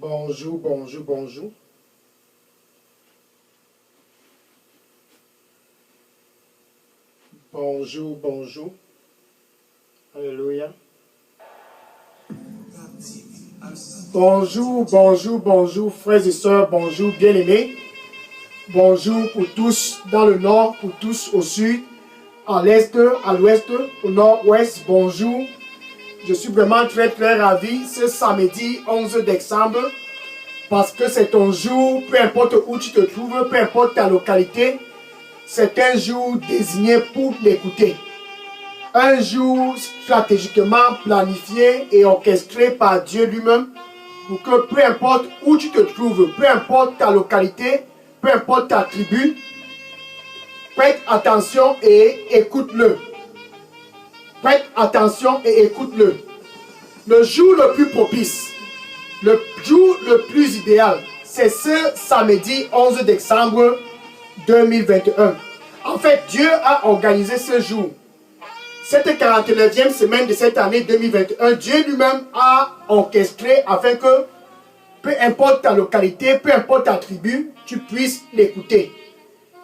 Bonjour, bonjour, bonjour. Bonjour, bonjour. Alléluia. Bonjour, bonjour, bonjour, frères et sœurs, bonjour, bien-aimés. Bonjour pour tous dans le nord, pour tous au sud, à l'est, à l'ouest, au nord-ouest. Bonjour. Je suis vraiment très ravi ce samedi 11 décembre parce que c'est ton jour, peu importe où tu te trouves, peu importe ta localité, c'est un jour désigné pour l'écouter. Un jour stratégiquement planifié et orchestré par Dieu lui-même pour que peu importe où tu te trouves, peu importe ta localité, peu importe ta tribu, prête attention et écoute-le. Prête attention et écoute-le. Le jour le plus propice, le jour le plus idéal, c'est ce samedi 11 décembre 2021. En fait, Dieu a organisé ce jour. Cette 49e semaine de cette année 2021, Dieu lui-même a orchestré afin que, peu importe ta localité, peu importe ta tribu, tu puisses l'écouter.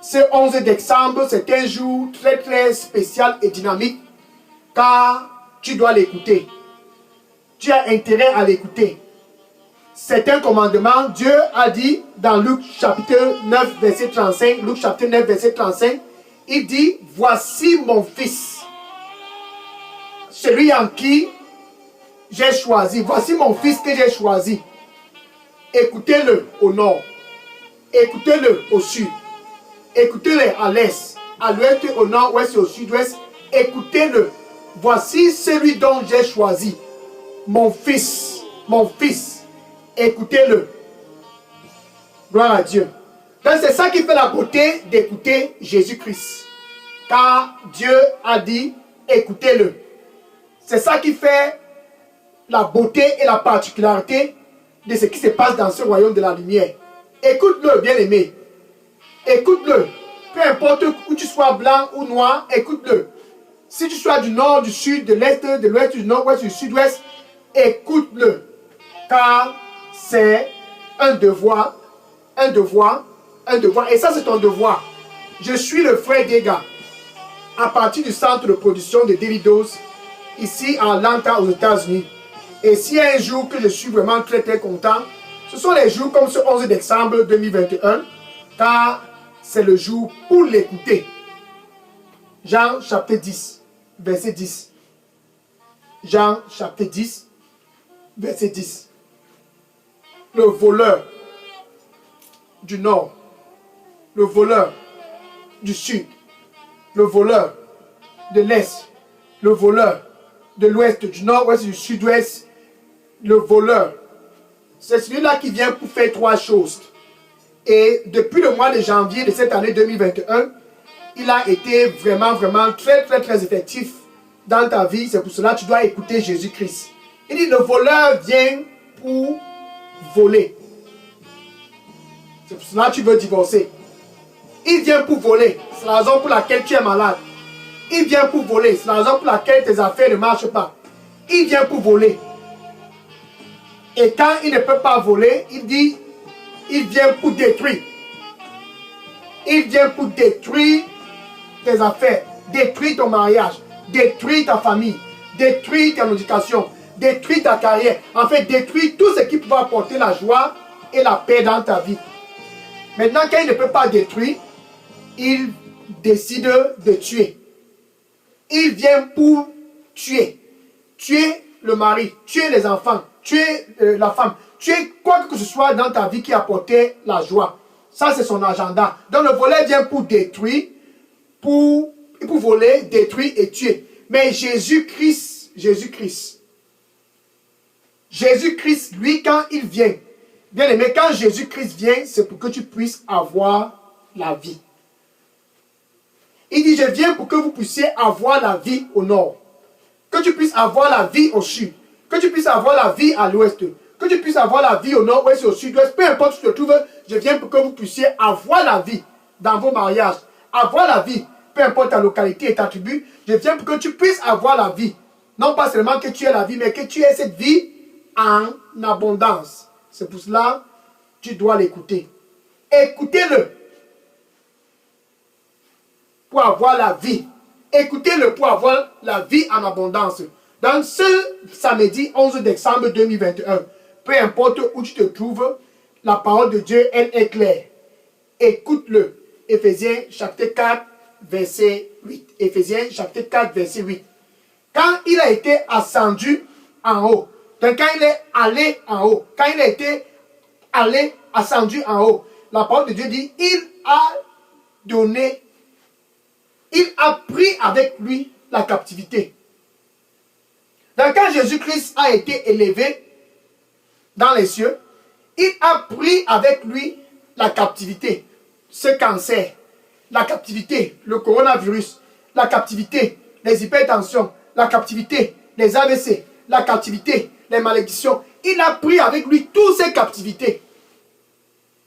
Ce 11 décembre, c'est un jour très spécial et dynamique car tu dois l'écouter. Tu as intérêt à l'écouter. C'est un commandement. Dieu a dit dans Luc chapitre 9, verset 35, Luc chapitre 9, verset 35, il dit, voici mon fils, celui en qui j'ai choisi. Voici mon fils que j'ai choisi. Écoutez-le au nord. Écoutez-le au sud. Écoutez-le à l'est, à l'ouest, au nord, ouest et au sud-ouest. Écoutez-le. Voici celui dont j'ai choisi. Mon fils. Mon fils. Écoutez-le. Gloire à Dieu. Donc c'est ça qui fait la beauté d'écouter Jésus-Christ. Car Dieu a dit, écoutez-le. C'est ça qui fait la beauté et la particularité de ce qui se passe dans ce royaume de la lumière. Écoute-le, bien-aimé. Écoute-le. Peu importe où tu sois, blanc ou noir, écoute-le. Si tu sois du nord, du sud, de l'est, de l'ouest, du nord-ouest, du sud-ouest, écoute-le. Car c'est un devoir, un devoir, un devoir. Et ça, c'est ton devoir. Je suis le frère Dega, à partir du centre de production de Daily Dose, ici à Atlanta, aux États-Unis. Et s'il y a un jour que je suis vraiment très content, ce sont les jours comme ce 11 décembre 2021, car c'est le jour pour l'écouter. Jean chapitre 10, verset 10. Jean chapitre 10, verset 10. Le voleur du nord, le voleur du sud, le voleur de l'est, le voleur de l'ouest, du nord-ouest, du sud-ouest, le voleur. C'est celui-là qui vient pour faire trois choses. Et depuis le mois de janvier de cette année 2021, il a été vraiment très effectif dans ta vie. C'est pour cela que tu dois écouter Jésus-Christ. Il dit, le voleur vient pour voler. C'est pour cela que tu veux divorcer. Il vient pour voler. C'est la raison pour laquelle tu es malade. Il vient pour voler. C'est la raison pour laquelle tes affaires ne marchent pas. Il vient pour voler. Et quand il ne peut pas voler, il dit, il vient pour détruire. Il vient pour détruire tes affaires, détruire ton mariage, détruire ta famille, détruire ton éducation, détruire ta carrière. En fait, détruire tout ce qui peut apporter la joie et la paix dans ta vie. Maintenant, quand il ne peut pas détruire, il décide de tuer. Il vient pour tuer. Tuer le mari, tuer les enfants, tuer la femme, tuer quoi que ce soit dans ta vie qui apportait la joie. Ça, c'est son agenda. Donc, le voleur vient pour détruire, pour voler, détruire et tuer. Mais Jésus-Christ, lui, quand il vient, bien aimé, quand Jésus-Christ vient, c'est pour que tu puisses avoir la vie. Il dit, je viens pour que vous puissiez avoir la vie au nord. Que tu puisses avoir la vie au sud. Que tu puisses avoir la vie à l'ouest. Que tu puisses avoir la vie au nord, ouest et au sud-ouest. Peu importe où tu te trouves, je viens pour que vous puissiez avoir la vie dans vos mariages. Avoir la vie, peu importe ta localité et ta tribu. Je viens pour que tu puisses avoir la vie. Non pas seulement que tu aies la vie, mais que tu aies cette vie en abondance. C'est pour cela que tu dois l'écouter. Écoutez-le pour avoir la vie. Écoutez-le pour avoir la vie en abondance. Dans ce samedi 11 décembre 2021, peu importe où tu te trouves, la parole de Dieu, elle est claire. Écoute-le. Éphésiens chapitre 4, verset 8. Éphésiens chapitre 4, verset 8. Quand il a été ascendu en haut, donc quand il est allé en haut, quand il a été ascendu en haut, la parole de Dieu dit, il a pris avec lui la captivité. Donc quand Jésus-Christ a été élevé dans les cieux, il a pris avec lui la captivité, ce cancer, la captivité, le coronavirus, la captivité, les hypertensions, la captivité, les AVC, la captivité, les malédictions. Il a pris avec lui toutes ces captivités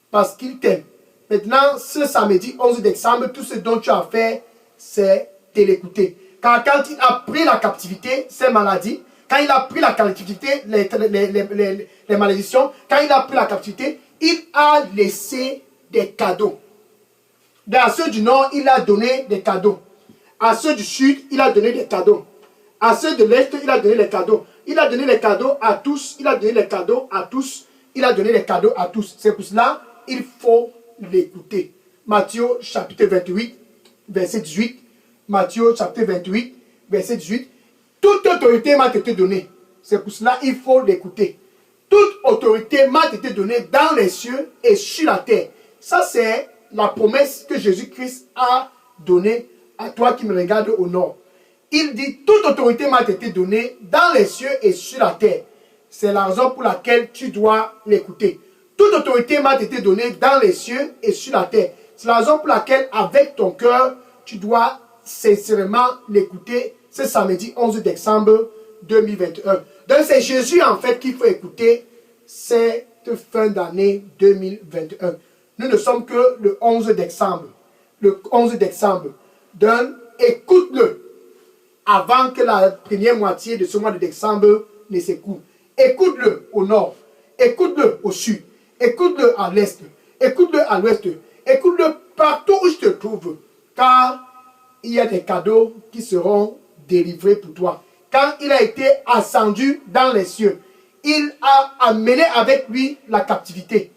parce qu'il t'aime. Maintenant, ce samedi 11 décembre, tout ce dont tu as fait, c'est de l'écouter. Car quand il a pris la captivité, ces maladies, quand il a pris la captivité, les malédictions, quand il a pris la captivité, il a laissé des cadeaux. À ceux du nord, il a donné des cadeaux. À ceux du sud, il a donné des cadeaux. À ceux de l'est, il a donné des cadeaux. Il a donné les cadeaux à tous. Il a donné les cadeaux à tous. Il a donné les cadeaux à tous. C'est pour cela il faut l'écouter. Matthieu chapitre 28, verset 18. Matthieu chapitre 28, verset 18. Toute autorité m'a été donnée. C'est pour cela il faut l'écouter. Toute autorité m'a été donnée dans les cieux et sur la terre. Ça, c'est la promesse que Jésus-Christ a donnée à toi qui me regarde au nord. Il dit, toute autorité m'a été donnée dans les cieux et sur la terre. C'est la raison pour laquelle tu dois l'écouter. Toute autorité m'a été donnée dans les cieux et sur la terre. C'est la raison pour laquelle, avec ton cœur, tu dois sincèrement l'écouter ce samedi 11 décembre 2021. Donc c'est Jésus en fait qu'il faut écouter cette fin d'année 2021. Nous ne sommes que le 11 décembre. Le 11 décembre. Donc écoute-le avant que la première moitié de ce mois de décembre ne s'écoule. Écoute-le au nord. Écoute-le au sud. Écoute-le à l'est. Écoute-le à l'ouest. Écoute-le partout où je te trouve. Car il y a des cadeaux qui seront délivrés pour toi. Quand il a été ascendu dans les cieux, il a amené avec lui la captivité,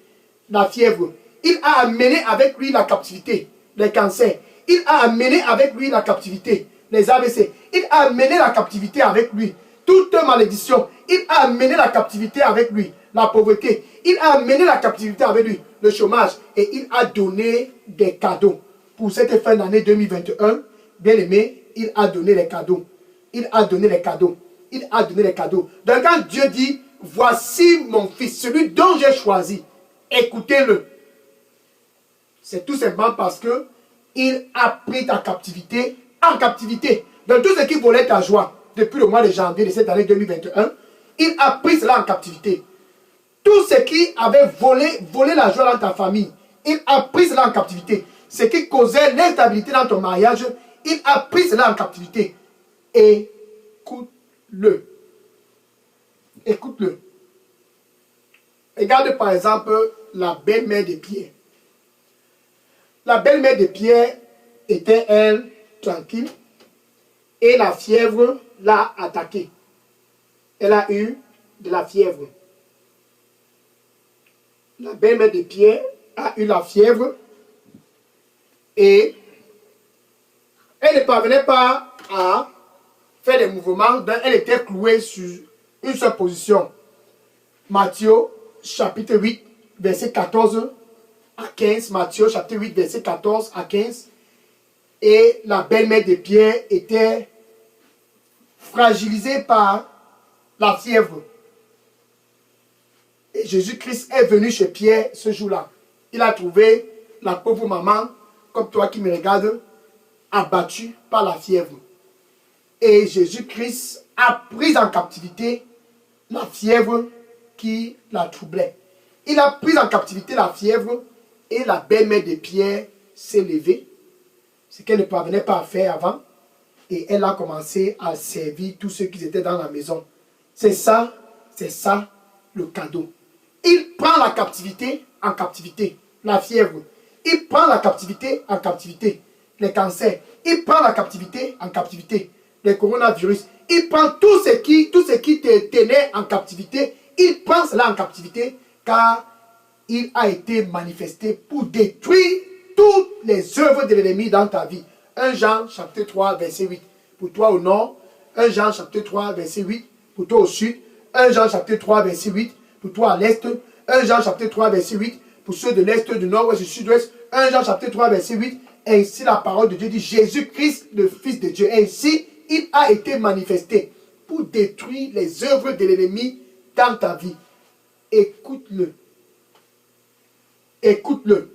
la fièvre. Il a amené avec lui la captivité, les cancers. Il a amené avec lui la captivité, les AVC. Il a amené la captivité avec lui, toute malédiction. Il a amené la captivité avec lui, la pauvreté. Il a amené la captivité avec lui, le chômage. Et il a donné des cadeaux. Pour cette fin d'année 2021, bien aimé, il a donné les cadeaux. Il a donné les cadeaux. Il a donné les cadeaux. Donc quand Dieu dit, voici mon fils, celui dont j'ai choisi, écoutez-le. C'est tout simplement parce que il a pris ta captivité en captivité. Donc tout ce qui volait ta joie depuis le mois de janvier de cette année 2021, il a pris cela en captivité. Tout ce qui avait volé la joie dans ta famille, il a pris cela en captivité. Ce qui causait l'instabilité dans ton mariage, il a pris cela en captivité. Écoute-le. Écoute-le. Regarde par exemple la belle-mère de Pierre. La belle-mère de Pierre était, elle, tranquille. Et la fièvre l'a attaquée. Elle a eu de la fièvre. La belle-mère de Pierre a eu la fièvre. Et elle ne parvenait pas à faire des mouvements. Donc elle était clouée sur une seule position. Matthieu chapitre 8, verset 14 à 15. Matthieu chapitre 8, verset 14 à 15. Et la belle-mère de Pierre était fragilisée par la fièvre. Et Jésus-Christ est venu chez Pierre ce jour-là. Il a trouvé la pauvre maman, comme toi qui me regardes, abattue par la fièvre. Et Jésus-Christ a pris en captivité la fièvre qui la troublait. Il a pris en captivité la fièvre et la belle-mère de Pierre s'est levée, ce qu'elle ne parvenait pas à faire avant, et elle a commencé à servir tous ceux qui étaient dans la maison. C'est ça le cadeau. Il prend la captivité en captivité. La fièvre. Il prend la captivité en captivité. Les cancers. Il prend la captivité en captivité. Les coronavirus. Il prend tout ce qui te tenait en captivité. Il prend cela en captivité car il a été manifesté pour détruire toutes les œuvres de l'ennemi dans ta vie. 1 Jean chapitre 3 verset 8. Pour toi au nord. 1 Jean chapitre 3 verset 8. Pour toi au sud. 1 Jean chapitre 3 verset 8. Pour toi à l'est. 1 Jean chapitre 3 verset 8. Pour ceux de l'est, du nord, ouest, du sud-ouest. 1 Jean chapitre 3 verset 8. Ainsi la parole de Dieu dit, Jésus-Christ, le Fils de Dieu. Ainsi, il a été manifesté pour détruire les œuvres de l'ennemi dans ta vie. Écoute-le. Écoute-le.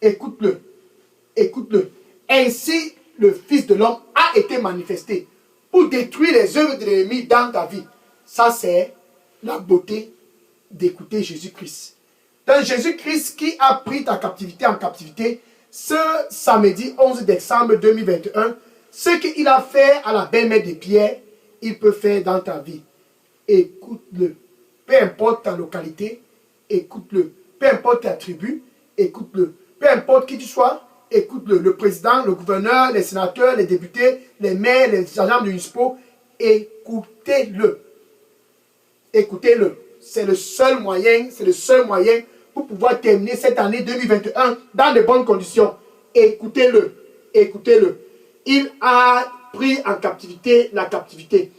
Écoute-le. Écoute-le. Ainsi, le Fils de l'homme a été manifesté pour détruire les œuvres de l'ennemi dans ta vie. Ça, c'est la beauté d'écouter Jésus-Christ. Donc, Jésus-Christ qui a pris ta captivité en captivité, ce samedi 11 décembre 2021, ce qu'il a fait à la belle-mère de Pierre, il peut faire dans ta vie. Écoute-le. Peu importe ta localité, écoute-le. Peu importe ta tribu, écoute-le. Peu importe qui tu sois, écoute-le. Le président, le gouverneur, les sénateurs, les députés, les maires, les agents municipaux, écoutez-le. Écoutez-le. C'est le seul moyen pour pouvoir terminer cette année 2021 dans de bonnes conditions. Écoutez-le. Écoutez-le. Il a pris en captivité la captivité.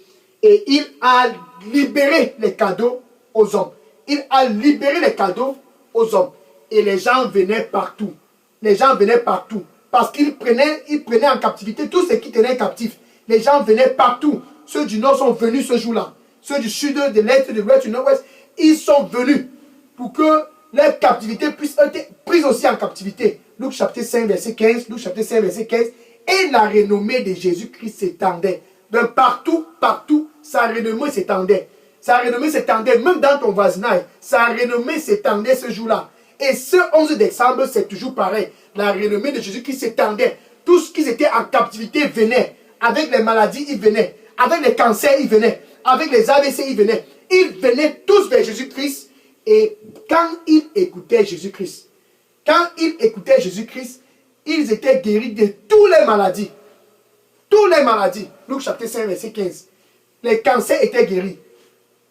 Et il a libéré les cadeaux aux hommes. Il a libéré les cadeaux aux hommes. Et les gens venaient partout. Les gens venaient partout. Parce qu'il prenait en captivité tous ceux qui tenaient captifs. Les gens venaient partout. Ceux du nord sont venus ce jour-là. Ceux du sud, de l'est, de l'ouest, du nord-ouest, ils sont venus pour que leur captivité puisse être prise aussi en captivité. Luc chapitre 5, verset 15. Luc chapitre 5, verset 15. Et la renommée de Jésus-Christ s'étendait. Donc partout, sa renommée s'étendait. Sa renommée s'étendait, même dans ton voisinage. Sa renommée s'étendait ce jour-là. Et ce 11 décembre, c'est toujours pareil. La renommée de Jésus-Christ s'étendait. Tous ceux qui étaient en captivité venaient. Avec les maladies, ils venaient. Avec les cancers, ils venaient. Avec les AVC, ils venaient. Ils venaient tous vers Jésus-Christ. Et quand ils écoutaient Jésus-Christ, ils étaient guéris de toutes les maladies. Toutes les maladies. Luc chapitre 5, verset 15. Les cancers étaient guéris.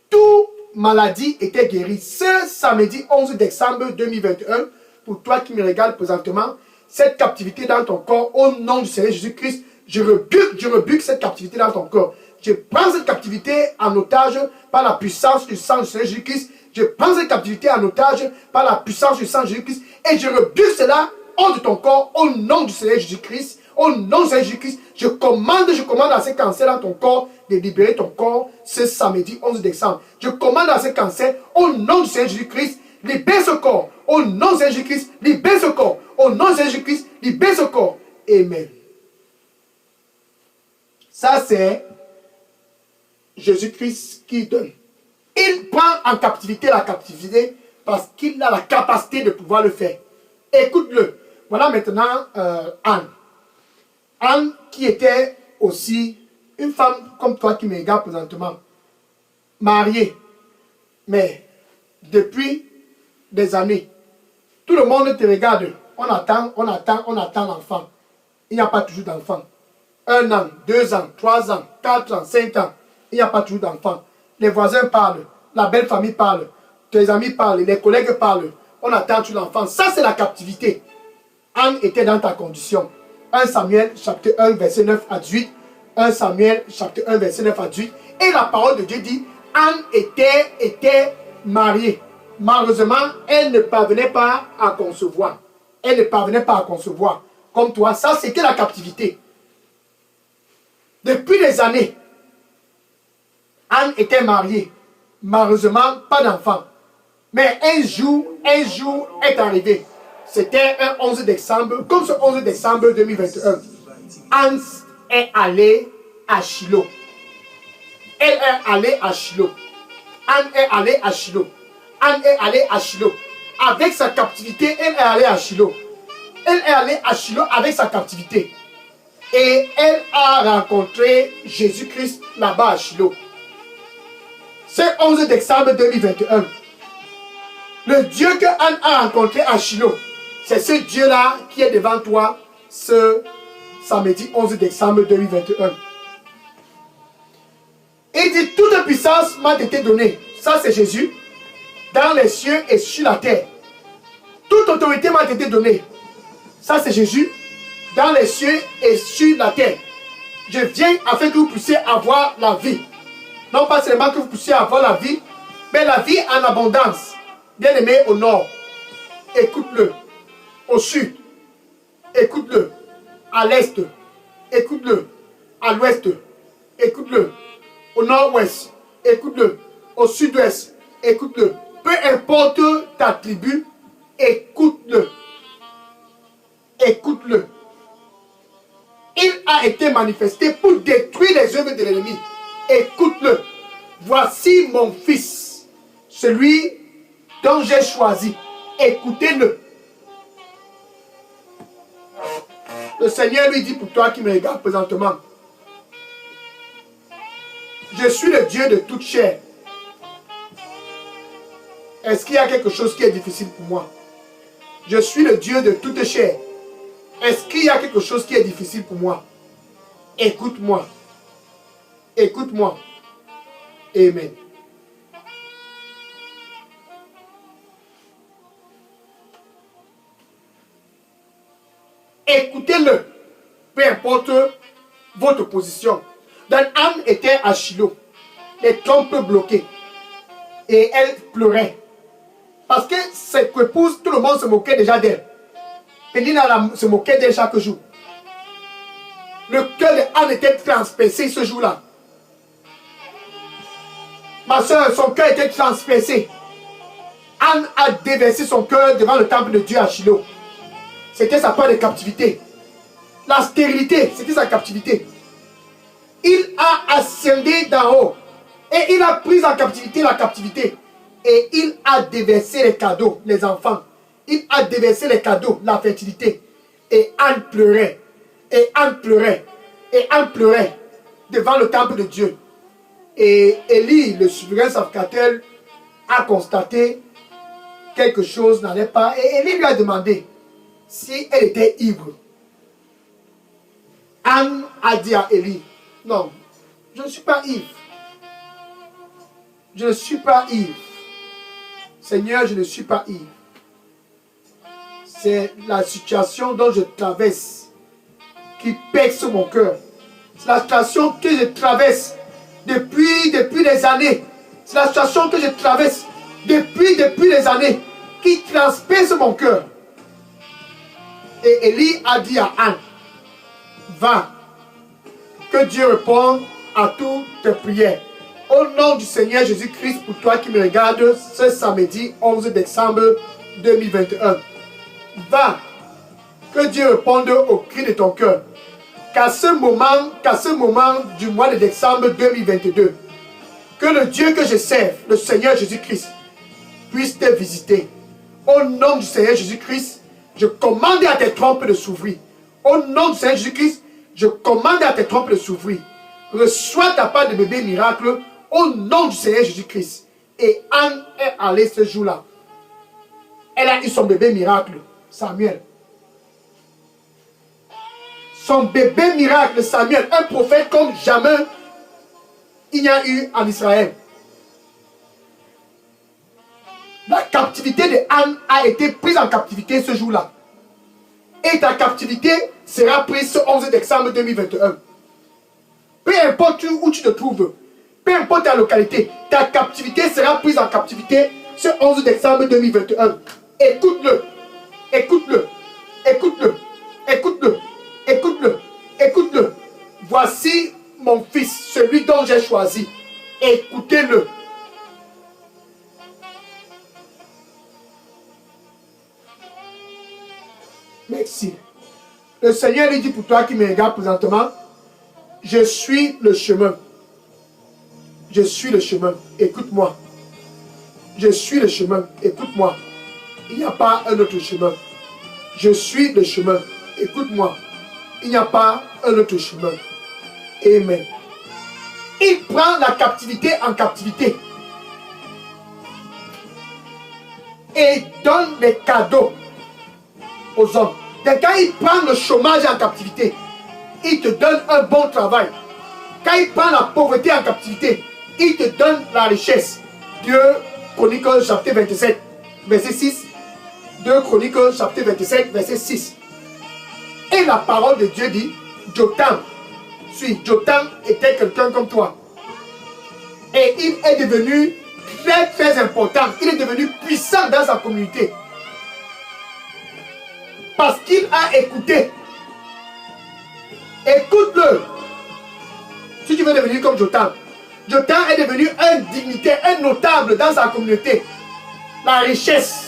Toutes maladies étaient guéries. Ce samedi 11 décembre 2021, pour toi qui me regardes présentement, cette captivité dans ton corps, au nom du Seigneur Jésus-Christ, je rebuque cette captivité dans ton corps. Je prends cette captivité en otage par la puissance du sang du Seigneur Jésus-Christ. Je prends cette captivité en otage par la puissance du sang de Jésus-Christ. Et je rebuque cela hors de ton corps, au nom du Seigneur Jésus-Christ. Au nom du Seigneur Jésus-Christ, je commande à ces cancers dans ton corps de libérer ton corps ce samedi 11 décembre. Je commande à ces cancers, au nom du Seigneur Jésus-Christ, libère ce corps. Au nom du Seigneur Jésus-Christ, libère ce corps. Au nom du Seigneur Jésus-Christ, libère ce corps. Amen. Ça, c'est Jésus-Christ qui donne. Il prend en captivité la captivité parce qu'il a la capacité de pouvoir le faire. Écoute-le. Voilà maintenant Anne. Anne qui était aussi une femme comme toi qui me regarde présentement. Mariée. Mais depuis des années, tout le monde te regarde. On attend l'enfant. Il n'y a pas toujours d'enfant. 1 an, 2 ans, 3 ans, 4 ans, 5 ans. Il n'y a pas toujours d'enfant. Les voisins parlent, la belle famille parle, tes amis parlent, les collègues parlent. On attend toujours l'enfant. Ça, c'est la captivité. Anne était dans ta condition. 1 Samuel, chapitre 1, verset 9 à 18. 1 Samuel, chapitre 1, verset 9 à 18. Et la parole de Dieu dit, Anne était mariée. Malheureusement, elle ne parvenait pas à concevoir. Elle ne parvenait pas à concevoir. Comme toi, ça, c'était la captivité. Depuis des années, Anne était mariée. Malheureusement, pas d'enfant. Mais un jour est arrivé. C'était un 11 décembre, comme ce 11 décembre 2021. Anne est allée à Shiloh. Elle est allée à Shiloh. Anne est allée à Shiloh. Anne est allée à Shiloh. Avec sa captivité, elle est allée à Shiloh. Elle est allée à Shiloh avec sa captivité. Et elle a rencontré Jésus-Christ là-bas à Shiloh. C'est 11 décembre 2021. Le Dieu que Anne a rencontré à Shiloh, c'est ce Dieu-là qui est devant toi ce samedi 11 décembre 2021. Il dit, toute puissance m'a été donnée. Ça, c'est Jésus. Dans les cieux et sur la terre. Toute autorité m'a été donnée. Ça, c'est Jésus. Dans les cieux et sur la terre. Je viens afin que vous puissiez avoir la vie. Non pas seulement que vous puissiez avoir la vie, mais la vie en abondance. Bien-aimé au nord, écoute-le. Au sud, écoute-le. À l'est, écoute-le. À l'ouest, écoute-le. Au nord-ouest, écoute-le. Au sud-ouest, écoute-le. Peu importe ta tribu, écoute-le. Écoute-le. Il a été manifesté pour détruire les œuvres de l'ennemi. Écoute-le. Voici mon fils, celui dont j'ai choisi. Écoutez-le. Le Seigneur lui dit pour toi qui me regarde présentement, je suis le Dieu de toute chair. Est-ce qu'il y a quelque chose qui est difficile pour moi? Je suis le Dieu de toute chair. Est-ce qu'il y a quelque chose qui est difficile pour moi? Écoute-moi. Écoute-moi. Amen. Écoutez-le. Peu importe votre position. Donc Anne était à Shiloh. Les trompes bloquées. Et elle pleurait. Parce que cette épouse, tout le monde se moquait déjà d'elle. Pénina se moquait d'elle chaque jour. Le cœur d'Anne était transpercé ce jour-là. Ma soeur, son cœur était transpercé. Anne a déversé son cœur devant le temple de Dieu à Shiloh. C'était sa part de captivité. La stérilité, c'était sa captivité. Il a ascendé d'en haut. Et il a pris en captivité la captivité. Et il a déversé les cadeaux, les enfants. Il a déversé les cadeaux, la fertilité. Et Anne pleurait. Et Anne pleurait. Et Anne pleurait devant le temple de Dieu. Et Élie, le souverain sacrificateur, a constaté quelque chose n'allait pas. Et Élie lui a demandé si elle était ivre. Anne a dit à Élie, non, je ne suis pas ivre. Je ne suis pas ivre. Seigneur, je ne suis pas ivre. C'est la situation dont je traverse qui perce mon cœur. C'est la situation que je traverse depuis des années. C'est la situation que je traverse depuis des années qui transperce mon cœur. Et Élie a dit à Anne, va, que Dieu réponde à toutes tes prières. Au nom du Seigneur Jésus-Christ, pour toi qui me regardes ce samedi 11 décembre 2021, va, que Dieu réponde au cri de ton cœur. Qu'à ce moment du mois de décembre 2022, que le Dieu que je serve, le Seigneur Jésus-Christ, puisse te visiter. Au nom du Seigneur Jésus-Christ, je commande à tes trompes de s'ouvrir. Au nom du Seigneur Jésus-Christ, je commande à tes trompes de s'ouvrir. Reçois ta part de bébé miracle au nom du Seigneur Jésus-Christ. Et Anne est allée ce jour-là. Elle a eu son bébé miracle, Samuel. Son bébé miracle, Samuel, un prophète comme jamais il n'y a eu en Israël. La captivité de Anne a été prise en captivité ce jour-là. Et ta captivité sera prise ce 11 décembre 2021. Peu importe où tu te trouves, peu importe ta localité, ta captivité sera prise en captivité ce 11 décembre 2021. Écoute-le, écoute-le, écoute-le, écoute-le, écoute-le, écoute-le. Voici mon fils, celui dont j'ai choisi. Écoutez-le. Merci. Le Seigneur lui dit pour toi qui me regarde présentement, je suis le chemin. Je suis le chemin. Écoute-moi. Je suis le chemin. Écoute-moi. Il n'y a pas un autre chemin. Je suis le chemin. Écoute-moi. Il n'y a pas un autre chemin. Amen. Il prend la captivité en captivité. et donne des cadeaux aux hommes. Donc quand il prend le chômage en captivité, il te donne un bon travail. Quand il prend la pauvreté en captivité, il te donne la richesse. 2 Chroniques chapitre 27, verset 6. 2 Chroniques chapitre 27, verset 6. Et la parole de Dieu dit, Jotham était quelqu'un comme toi. Et il est devenu très très important. Il est devenu puissant dans sa communauté. Parce qu'il a écouté. Écoute-le. Si tu veux devenir comme Jotham. Jotham est devenu un dignitaire, un notable dans sa communauté. La richesse,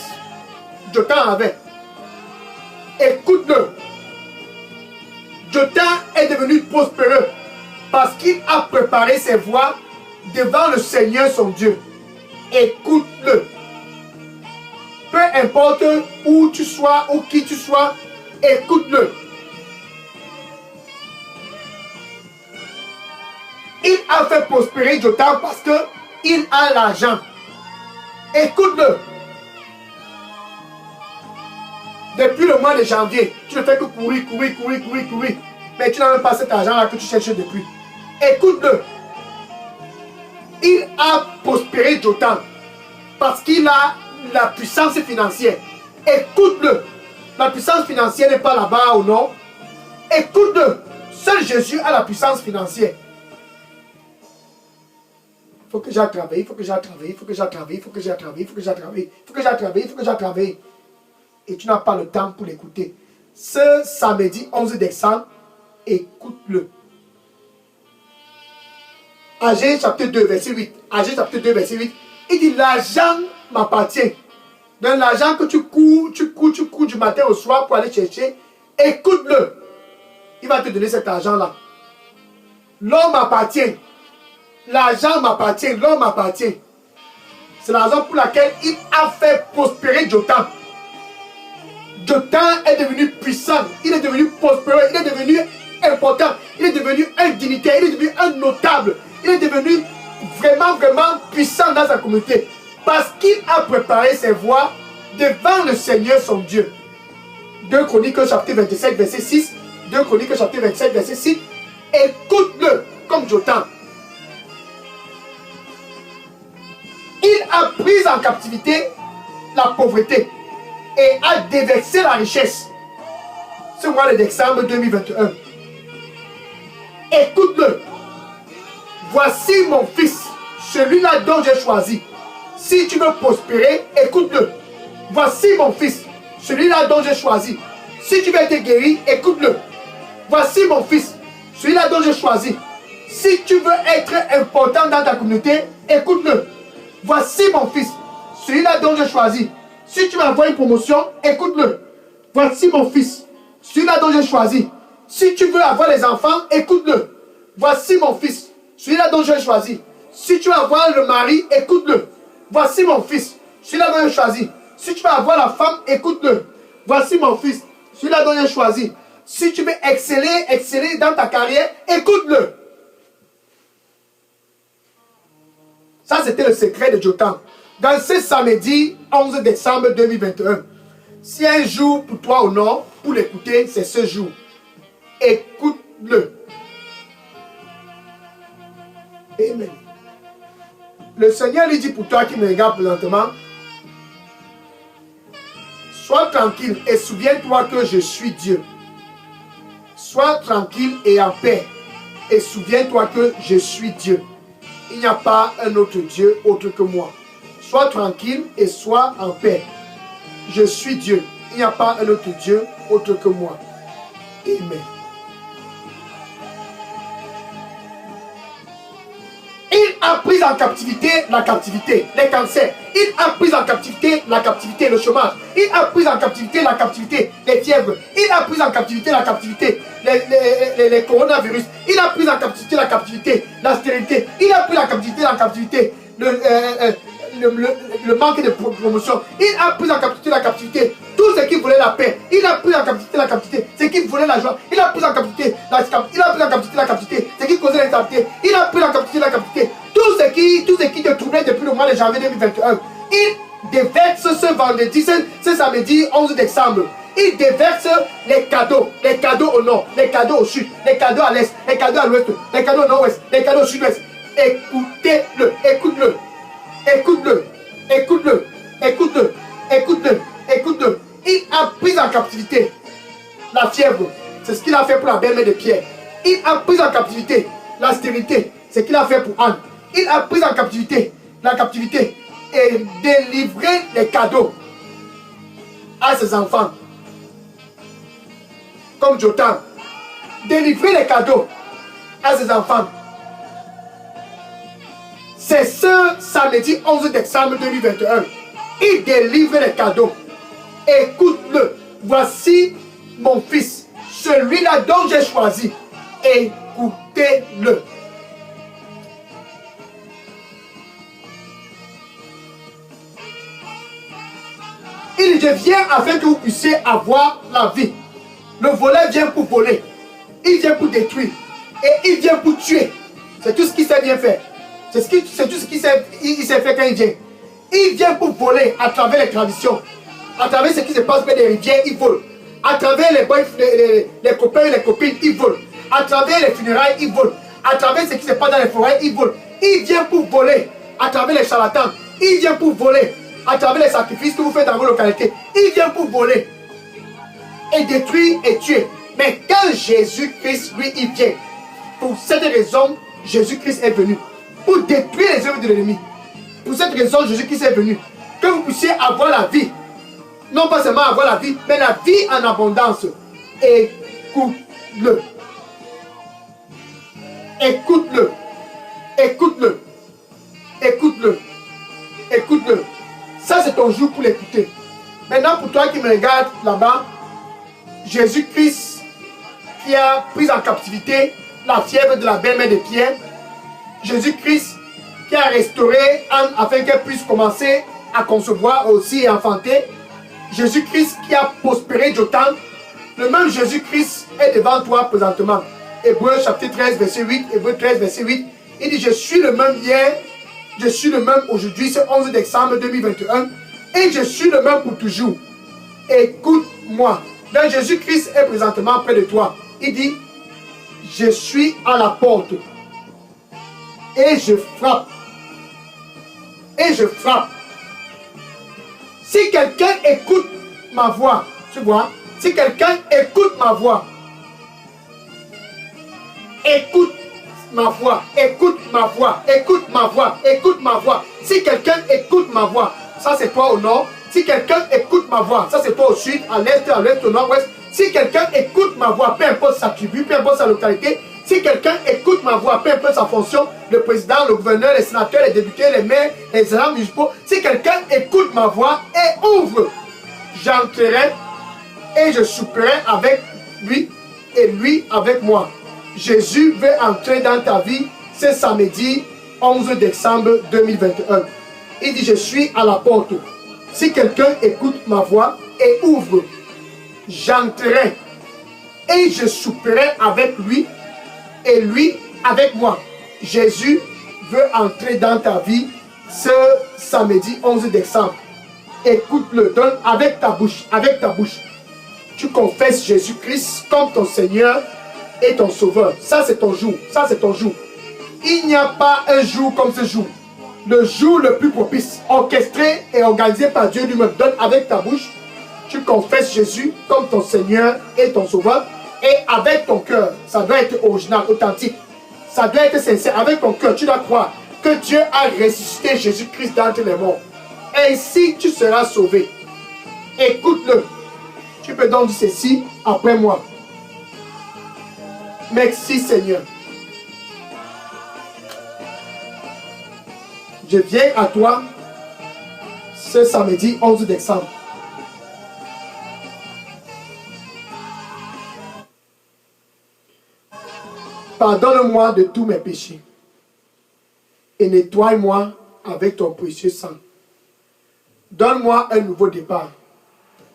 Jotham avait. Écoute-le. Jotham est devenu prospéreux parce qu'il a préparé ses voies devant le Seigneur son Dieu. Écoute-le. Peu importe où tu sois ou qui tu sois, écoute-le. Il a fait prospérer Jotham parce qu'il a l'argent. Écoute-le. Depuis le mois de janvier, tu ne fais que courir. Mais tu n'as même pas cet argent-là que tu cherches depuis. Écoute-le. Il a prospéré Jotham parce qu'il a la puissance financière. Écoute-le. La puissance financière n'est pas là-bas ou non. Écoute-le. Seul Jésus a la puissance financière. Il faut que j'aille travailler, il faut que j'aille travailler, il faut que j'aille travailler, il faut que j'aille travailler, il faut que j'aille travailler, il faut que j'aille travailler, il faut que j'aille travailler. Et tu n'as pas le temps pour l'écouter. Ce samedi 11 décembre, écoute-le. Agé chapitre 2, verset 8. Agé chapitre 2, verset 8. Il dit, l'argent m'appartient. Donc l'argent que tu cours du matin au soir pour aller chercher, écoute-le. Il va te donner cet argent-là. L'homme m'appartient. L'argent m'appartient. L'homme m'appartient. C'est la raison pour laquelle il a fait prospérer Jotham. Jotham est devenu puissant. Il est devenu prospéreux. Il est devenu important. Il est devenu un dignitaire. Il est devenu un notable. Il est devenu vraiment puissant dans sa communauté. Parce qu'il a préparé ses voies devant le Seigneur son Dieu. 2 Chroniques chapitre 27 verset 6. 2 Chroniques chapitre 27 verset 6. Écoute-le comme Jotham. Il a pris en captivité la pauvreté et a déversé la richesse. Ce mois de décembre 2021. Écoute-le. Voici mon fils, celui-là dont j'ai choisi. Si tu veux prospérer, écoute-le. Voici mon fils, celui-là dont j'ai choisi. Si tu veux être guéri, écoute-le. Voici mon fils, celui-là dont j'ai choisi. Si tu veux être important dans ta communauté, écoute-le. Voici mon fils, celui-là dont j'ai choisi. Si tu veux avoir une promotion, écoute-le. Voici mon fils, celui-là dont j'ai choisi. Si tu veux avoir les enfants, écoute-le. Voici mon fils, celui-là dont j'ai choisi. Si tu veux avoir le mari, écoute-le. Voici mon fils, celui-là dont j'ai choisi. Si tu veux avoir la femme, écoute-le. Voici mon fils, celui-là dont j'ai choisi. Si tu veux exceller dans ta carrière, écoute-le. Ça, c'était le secret de Jotham. Dans ce samedi 11 décembre 2021, si un jour pour toi ou non, pour l'écouter, c'est ce jour. Écoute-le. Amen. Le Seigneur lui dit pour toi qui me regarde présentement, sois tranquille et souviens-toi que je suis Dieu. Sois tranquille et en paix et souviens-toi que je suis Dieu. Il n'y a pas un autre Dieu autre que moi. Sois tranquille et sois en paix. Je suis Dieu. Il n'y a pas un autre Dieu autre que moi. Amen. Il a pris en captivité la captivité, les cancers. Il a pris en captivité la captivité, le chômage. Il a pris en captivité la captivité, les fièvres. Il a pris en captivité la captivité, les coronavirus. Il a pris en captivité la captivité, la stérilité. Il a pris en captivité la captivité, le manque de promotion. Il a pris en captivité la captivité, tout ce qui voulait la paix. Il a pris en captivité la captivité, ce qui voulait la joie. Il a pris en captivité la captivité, ce qui causait l'instabilité. Il a pris en captivité la captivité, tout ce qui te troublait depuis le mois de janvier 2021. Il déverse ce vendredi, ce samedi 11 décembre. Il déverse les cadeaux au nord, les cadeaux au sud, les cadeaux à l'est, les cadeaux à l'ouest, les cadeaux au nord-ouest, les cadeaux au sud-ouest. Écoutez-le, écoute-le, écoute-le, écoute-le, écoute-le, écoute-le, écoute-le. Il a pris en captivité la fièvre, c'est ce qu'il a fait pour la belle-mère de Pierre. Il a pris en captivité la stérilité, c'est ce qu'il a fait pour Anne. Il a pris en captivité la captivité et délivré les cadeaux à ses enfants. Comme Jotam, délivrer les cadeaux à ses enfants. C'est ce samedi 11 décembre 2021. Il délivre les cadeaux. Écoute-le. Voici mon fils, celui-là dont j'ai choisi. Écoutez-le. Il dit, je viens afin que vous puissiez avoir la vie. Le voleur vient pour voler. Il vient pour détruire. Et il vient pour tuer. C'est tout ce qu'il sait bien faire. C'est tout ce qu'il sait faire quand il vient. Il vient pour voler à travers les traditions. À travers ce qui se passe près des rivières, il vole. À travers les copains et les copines, il vole. À travers les funérailles, il vole. À travers ce qui se passe dans les forêts, il vole. Il vient pour voler. À travers les charlatans, il vient pour voler. À travers les sacrifices que vous faites dans vos localités, il vient pour voler. Et détruire et tuer. Mais quand Jésus-Christ, lui, il vient, pour cette raison, Jésus-Christ est venu. Pour détruire les œuvres de l'ennemi. Pour cette raison, Jésus-Christ est venu. Que vous puissiez avoir la vie. Non pas seulement avoir la vie, mais la vie en abondance. Écoute-le. Écoute-le. Écoute-le. Écoute-le. Écoute-le. Ça, c'est ton jour pour l'écouter. Maintenant, pour toi qui me regardes là-bas, Jésus-Christ qui a pris en captivité la fièvre de la belle-mère de Pierre, Jésus-Christ qui a restauré Anne afin qu'elle puisse commencer à concevoir aussi et enfanter, Jésus-Christ qui a prospéré Jotam, le même Jésus-Christ est devant toi présentement. Hébreux chapitre 13 verset 8, Hébreux 13 verset 8, il dit je suis le même hier, je suis le même aujourd'hui, c'est 11 décembre 2021 et je suis le même pour toujours. Écoute-moi. Donc Jésus-Christ est présentement près de toi. Il dit, je suis à la porte et je frappe. Et je frappe. Si quelqu'un écoute ma voix, tu vois, si quelqu'un écoute ma voix, écoute ma voix, écoute ma voix, écoute ma voix, écoute ma voix. Si quelqu'un écoute ma voix, ça c'est toi au nord. Si quelqu'un écoute ma voix, ça c'est toi au sud, à l'est, au nord-ouest. Si quelqu'un écoute ma voix, peu importe sa tribu, peu importe sa localité, si quelqu'un écoute ma voix, peu importe sa fonction, le président, le gouverneur, les sénateurs, les députés, les maires, les agents municipaux, si quelqu'un écoute ma voix et ouvre, j'entrerai et je souperai avec lui et lui avec moi. Jésus veut entrer dans ta vie ce samedi 11 décembre 2021. Il dit, je suis à la porte. Si quelqu'un écoute ma voix et ouvre, j'entrerai et je souperai avec lui et lui avec moi. Jésus veut entrer dans ta vie ce samedi 11 décembre. Écoute-le, donne avec ta bouche, tu confesses Jésus-Christ comme ton Seigneur et ton Sauveur. Ça c'est ton jour, ça c'est ton jour. Il n'y a pas un jour comme ce jour. Le jour le plus propice, orchestré et organisé par Dieu lui-même. Donne avec ta bouche, tu confesses Jésus comme ton Seigneur et ton Sauveur. Et avec ton cœur, ça doit être original, authentique. Ça doit être sincère. Avec ton cœur, tu dois croire que Dieu a ressuscité Jésus-Christ d'entre les morts. Ainsi, tu seras sauvé. Écoute-le. Tu peux donc dire ceci après moi. Merci Seigneur. Je viens à toi ce samedi 11 décembre. Pardonne-moi de tous mes péchés et nettoie-moi avec ton précieux sang. Donne-moi un nouveau départ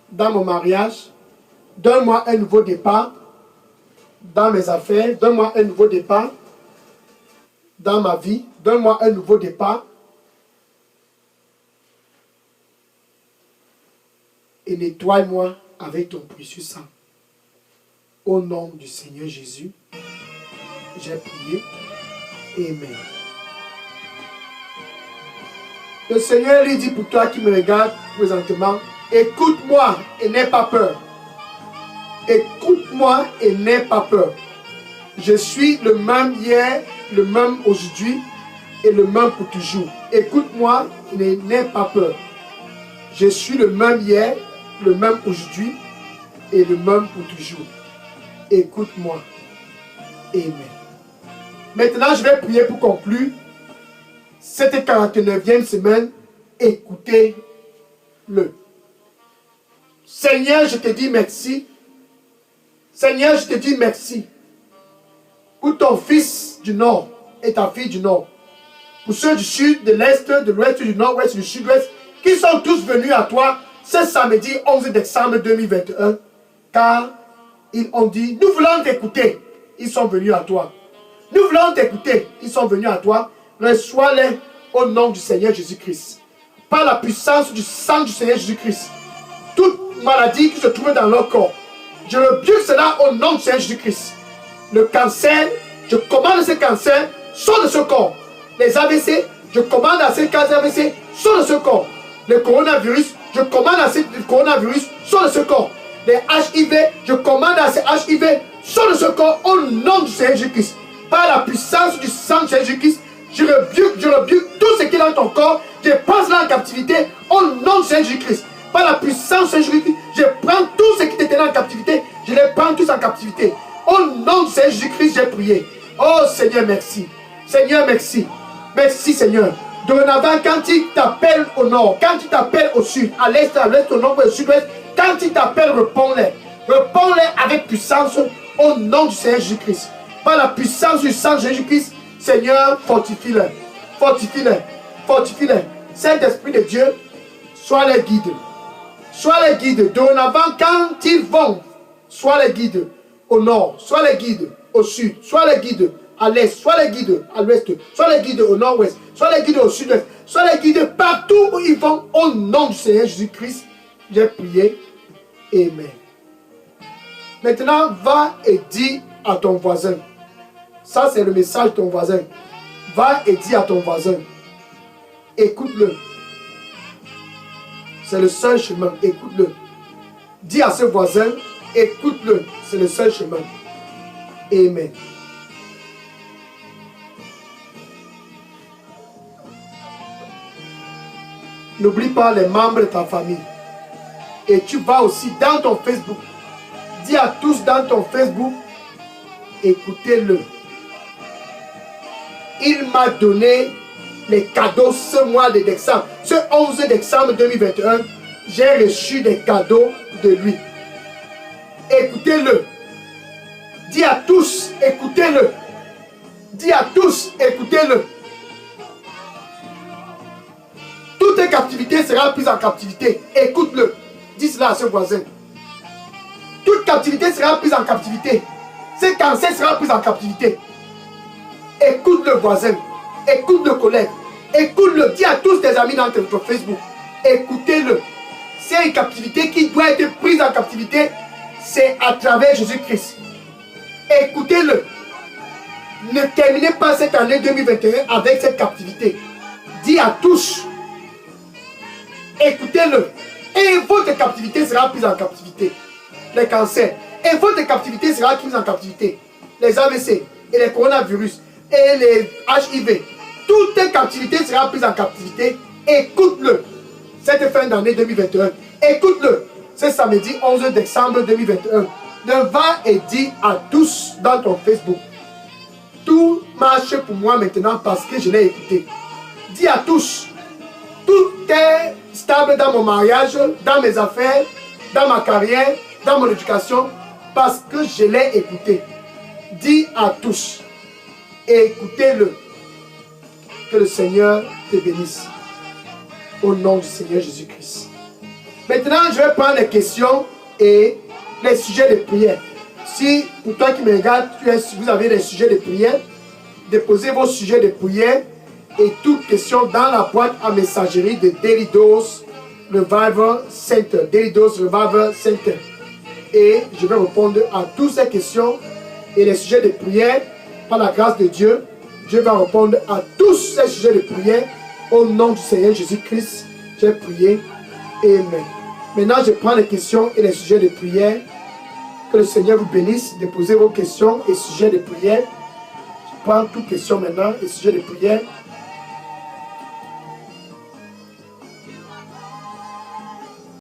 dans mon mariage. Donne-moi un nouveau départ dans mes affaires. Donne-moi un nouveau départ dans ma vie. Donne-moi un nouveau départ et nettoie-moi avec ton précieux sang. Au nom du Seigneur Jésus, j'ai prié. Amen. Le Seigneur lui dit pour toi qui me regarde présentement, écoute-moi et n'aie pas peur. Écoute-moi et n'aie pas peur. Je suis le même hier, le même aujourd'hui et le même pour toujours. Écoute-moi et n'aie pas peur. Je suis le même hier, le même aujourd'hui et le même pour toujours. Écoute-moi. Amen. Maintenant, je vais prier pour conclure cette 49e semaine. Écoutez-le. Seigneur, je te dis merci. Seigneur, je te dis merci pour ton fils du nord et ta fille du nord. Pour ceux du sud, de l'est, de l'ouest, du nord-ouest, du sud-ouest, qui sont tous venus à toi ce samedi 11 décembre 2021. Car ils ont dit, nous voulons t'écouter. Ils sont venus à toi. Nous voulons t'écouter. Ils sont venus à toi. Reçois-les au nom du Seigneur Jésus-Christ. Par la puissance du sang du Seigneur Jésus-Christ. Toute maladie qui se trouve dans leur corps, je rebuke cela au nom du Seigneur Jésus-Christ. Le cancer, je commande ce cancer, sort de ce corps. Les AVC, je commande à ces cas AVC, sort de ce corps. Le coronavirus, je commande à ces coronavirus, sort de ce corps. Les HIV, je commande à ces HIV, sort de ce corps au nom du Seigneur Jésus-Christ. Par la puissance du sang du Seigneur Jésus-Christ, je rebuke tout ce qui est dans ton corps, je passe là en captivité au nom du Seigneur Jésus-Christ. Par la puissance de Jésus-Christ, je prends tout ce qui était en captivité, je les prends tous en captivité. Au nom de Seigneur Jésus-Christ, j'ai prié. Oh Seigneur, merci. Seigneur, merci. Merci Seigneur. Dorénavant, quand il t'appelle au nord, quand il t'appelle au sud, à l'est, au nord, au sud-ouest, quand il t'appelle, réponds-les. Réponds-les avec puissance au nom du Seigneur Jésus-Christ. Par la puissance du sang de Jésus-Christ, Seigneur, fortifie-les. Fortifie-les. Fortifie-les. Saint-Esprit de Dieu, sois les guides. Sois les guides. Dorénavant, quand ils vont, sois les guides au nord, sois les guides au sud, sois les guides à l'est, sois les guides à l'ouest, sois les guides au nord-ouest, sois les guides au sud-ouest, sois les guides partout où ils vont au nom du Seigneur Jésus-Christ. J'ai prié. Amen. Maintenant, va et dis à ton voisin. Ça, c'est le message de ton voisin. Va et dis à ton voisin. Écoute-le. C'est le seul chemin. Écoute-le. Dis à ce voisin, écoute-le. C'est le seul chemin. Amen. N'oublie pas les membres de ta famille. Et tu vas aussi dans ton Facebook. Dis à tous dans ton Facebook, écoutez-le. Il m'a donné les cadeaux ce mois de décembre. Ce 11 décembre 2021, j'ai reçu des cadeaux de lui. Écoutez-le. Dis à tous, écoutez-le. Dis à tous, écoutez-le. Toute captivité sera prise en captivité. Écoute-le. Dis cela à ce voisin. Toute captivité sera prise en captivité. Ce cancer sera pris en captivité. Écoute le voisin. Écoute le collègue. Écoute-le. Dis à tous tes amis dans ton Facebook. Écoutez-le. C'est une captivité qui doit être prise en captivité. C'est à travers Jésus-Christ. Écoutez-le. Ne terminez pas cette année 2021 avec cette captivité. Dis à tous. Écoutez-le. Et votre captivité sera prise en captivité. Les cancers. Et votre captivité sera prise en captivité. Les AVC et les coronavirus et les HIV. Toute captivité sera prise en captivité. Écoute-le. Cette fin d'année 2021. Écoute-le. C'est samedi 11 décembre 2021. Va et dis à tous dans ton Facebook. Tout marche pour moi maintenant parce que je l'ai écouté. Dis à tous. Tout est stable dans mon mariage, dans mes affaires, dans ma carrière, dans mon éducation, parce que je l'ai écouté. Dis à tous. Écoutez-le. Que le Seigneur te bénisse. Au nom du Seigneur Jésus-Christ. Maintenant, je vais prendre les questions et les sujets de prière. Si, pour toi qui me regarde, vous avez des sujets de prière, déposez vos sujets de prière et toutes questions dans la boîte à messagerie de Daily Dose Revival Center, Daily Dose Revival Center. Et je vais répondre à toutes ces questions et les sujets de prière. Par la grâce de Dieu, Dieu va répondre à tous ces sujets de prière. Au nom du Seigneur Jésus-Christ, j'ai prié. Amen. Maintenant, je prends les questions et les sujets de prière. Que le Seigneur vous bénisse. Déposez vos questions et sujets de prière. Je prends toutes questions maintenant et sujets de prière.